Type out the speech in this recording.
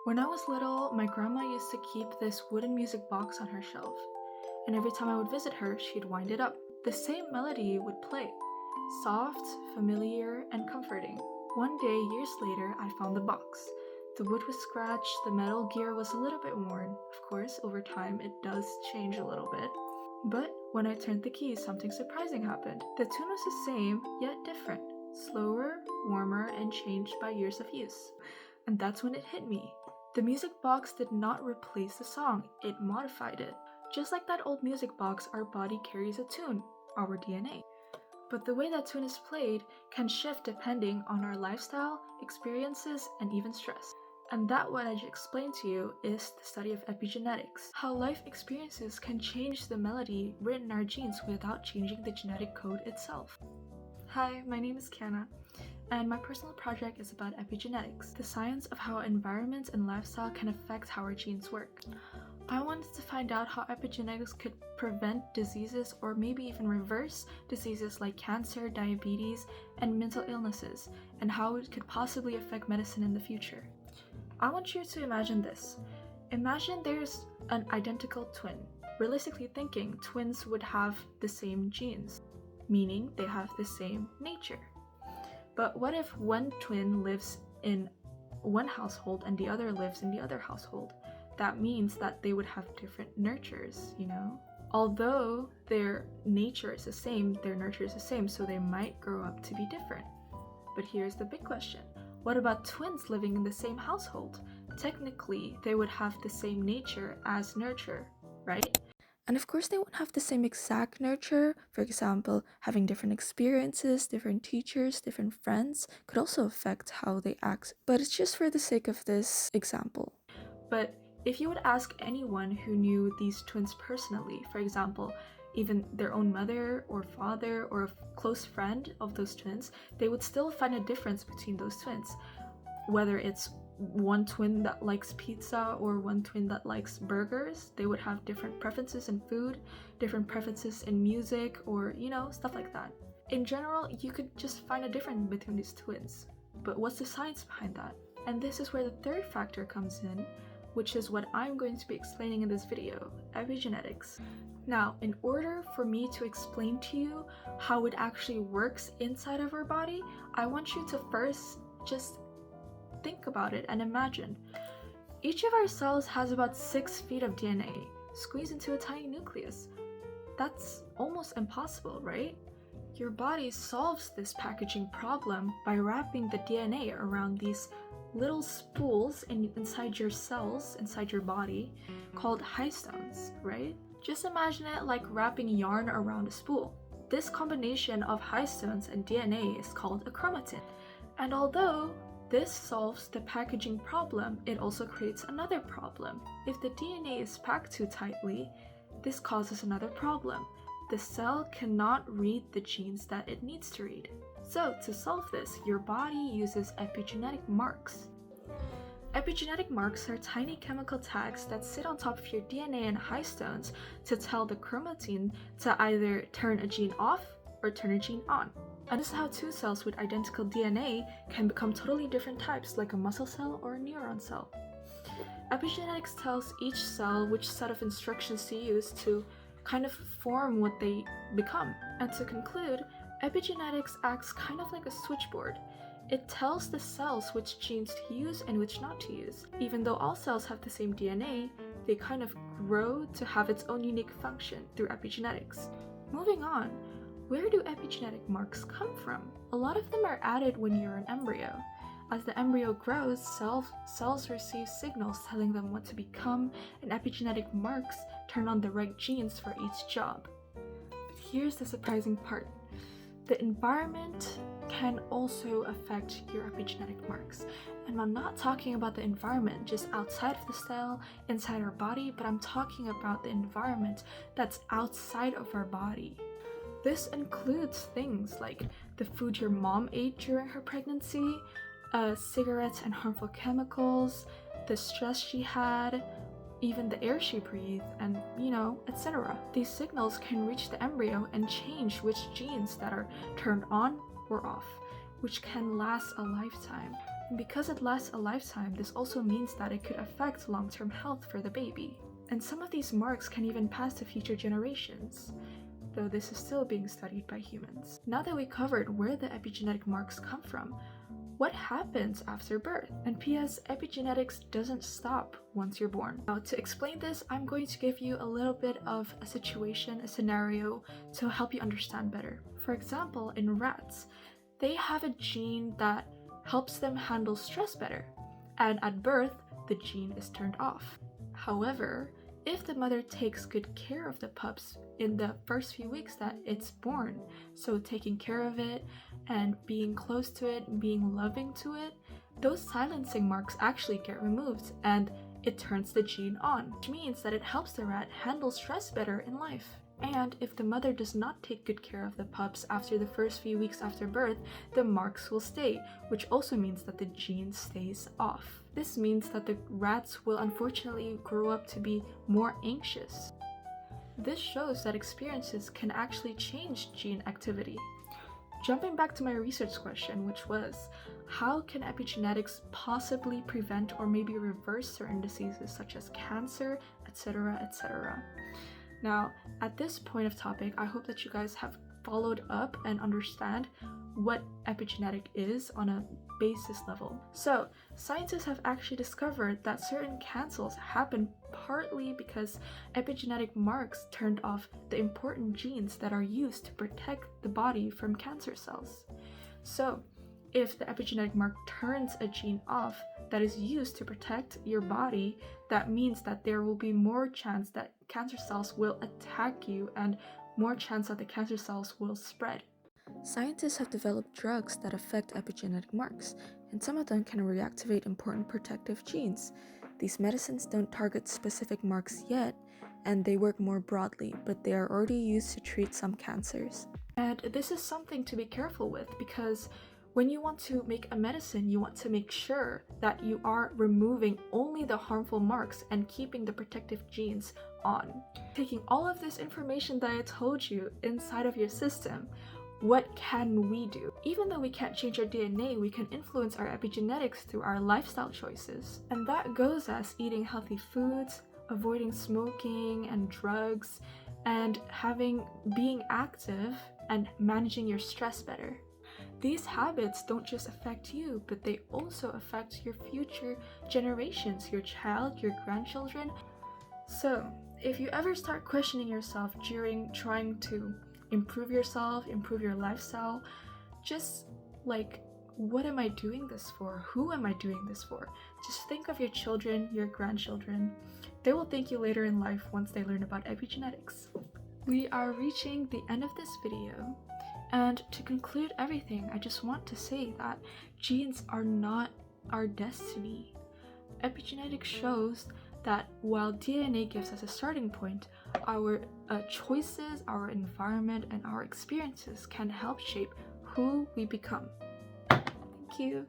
When I was little, my grandma used to keep this wooden music box on her shelf, and every time I would visit her, she'd wind it up. The same melody would play, soft, familiar, and comforting. One day, years later, I found the box. The wood was scratched, the metal gear was a little bit worn. Of course, over time, it does change a little bit. But when I turned the keys, something surprising happened. The tune was the same, yet different. Slower, warmer, and changed by years of use. And that's when it hit me. The music box did not replace the song, it modified it. Just like that old music box, our body carries a tune, our DNA. But the way that tune is played can shift depending on our lifestyle, experiences, and even stress. And that what I just explained to you is the study of epigenetics. How life experiences can change the melody written in our genes without changing the genetic code itself. Hi, my name is Kiana, and my personal project is about epigenetics, the science of how environment and lifestyle can affect how our genes work. I wanted to find out how epigenetics could prevent diseases or maybe even reverse diseases like cancer, diabetes, and mental illnesses, and how it could possibly affect medicine in the future. I want you to imagine this. Imagine there's an identical twin. Realistically thinking, twins would have the same genes, meaning they have the same nature. But what if one twin lives in one household and the other lives in the other household? That means that they would have different nurtures, Although their nature is the same, their nurture is the same, so they might grow up to be different. But here's the big question. What about twins living in the same household? Technically, they would have the same nature as nurture, right? And of course, they won't have the same exact nurture. For example, having different experiences, different teachers, different friends could also affect how they act. But it's just for the sake of this example. But if you would ask anyone who knew these twins personally, for example, even their own mother or father or a close friend of those twins, they would still find a difference between those twins. Whether it's one twin that likes pizza or one twin that likes burgers, they would have different preferences in food, different preferences in music, or stuff like that. In general, you could just find a difference between these twins. But what's the science behind that? And this is where the third factor comes in, which is what I'm going to be explaining in this video, epigenetics. Now, in order for me to explain to you how it actually works inside of our body, I want you to first just think about it and imagine. Each of our cells has about 6 feet of DNA squeezed into a tiny nucleus. That's almost impossible, right? Your body solves this packaging problem by wrapping the DNA around these little spools inside your cells, inside your body, called histones, right? Just imagine it like wrapping yarn around a spool. This combination of histones and DNA is called a chromatin. And although this solves the packaging problem, it also creates another problem. If the DNA is packed too tightly, this causes another problem. The cell cannot read the genes that it needs to read. So to solve this, your body uses epigenetic marks. Epigenetic marks are tiny chemical tags that sit on top of your DNA and histones to tell the chromatin to either turn a gene off or turn a gene on. And this is how two cells with identical DNA can become totally different types, like a muscle cell or a neuron cell. Epigenetics tells each cell which set of instructions to use to kind of form what they become. And to conclude, epigenetics acts kind of like a switchboard. It tells the cells which genes to use and which not to use. Even though all cells have the same DNA, they kind of grow to have its own unique function through epigenetics. Moving on, where do epigenetic marks come from? A lot of them are added when you're an embryo. As the embryo grows, cells receive signals telling them what to become, and epigenetic marks turn on the right genes for each job. But here's the surprising part. The environment can also affect your epigenetic marks. And I'm not talking about the environment just outside of the cell, inside our body, but I'm talking about the environment that's outside of our body. This includes things like the food your mom ate during her pregnancy, cigarettes and harmful chemicals, the stress she had, even the air she breathed, and etc. These signals can reach the embryo and change which genes that are turned on or off, which can last a lifetime. Because it lasts a lifetime, this also means that it could affect long-term health for the baby. And some of these marks can even pass to future generations, though this is still being studied by humans. Now that we covered where the epigenetic marks come from, what happens after birth? And P.S. epigenetics doesn't stop once you're born. Now, to explain this, I'm going to give you a little bit of a situation, a scenario, to help you understand better. For example, in rats, they have a gene that helps them handle stress better, and at birth, the gene is turned off. However, if the mother takes good care of the pups in the first few weeks that it's born, so taking care of it and being close to it, being loving to it, those silencing marks actually get removed and it turns the gene on, which means that it helps the rat handle stress better in life. And if the mother does not take good care of the pups after the first few weeks after birth, the marks will stay, which also means that the gene stays off. This means that the rats will unfortunately grow up to be more anxious. This shows that experiences can actually change gene activity. Jumping back to my research question, which was, how can epigenetics possibly prevent or maybe reverse certain diseases such as cancer, etc., etc.? Now, at this point of topic, I hope that you guys have followed up and understand what epigenetic is on a basis level. So, scientists have actually discovered that certain cancers happen partly because epigenetic marks turned off the important genes that are used to protect the body from cancer cells. So, if the epigenetic mark turns a gene off that is used to protect your body, that means that there will be more chance that cancer cells will attack you and more chance that the cancer cells will spread. Scientists have developed drugs that affect epigenetic marks, and some of them can reactivate important protective genes. These medicines don't target specific marks yet, and they work more broadly, but they are already used to treat some cancers. And this is something to be careful with because when you want to make a medicine, you want to make sure that you are removing only the harmful marks and keeping the protective genes on. Taking all of this information that I told you inside of your system, what can we do? Even though we can't change our DNA, we can influence our epigenetics through our lifestyle choices. And that goes as eating healthy foods, avoiding smoking and drugs, and being active and managing your stress better. These habits don't just affect you, but they also affect your future generations, your child, your grandchildren. So, if you ever start questioning yourself during trying to improve yourself, improve your lifestyle, just like, what am I doing this for? Who am I doing this for? Just think of your children, your grandchildren. They will thank you later in life once they learn about epigenetics. We are reaching the end of this video. And to conclude everything, I just want to say that genes are not our destiny. Epigenetics shows that while DNA gives us a starting point, our choices, our environment, and our experiences can help shape who we become. Thank you.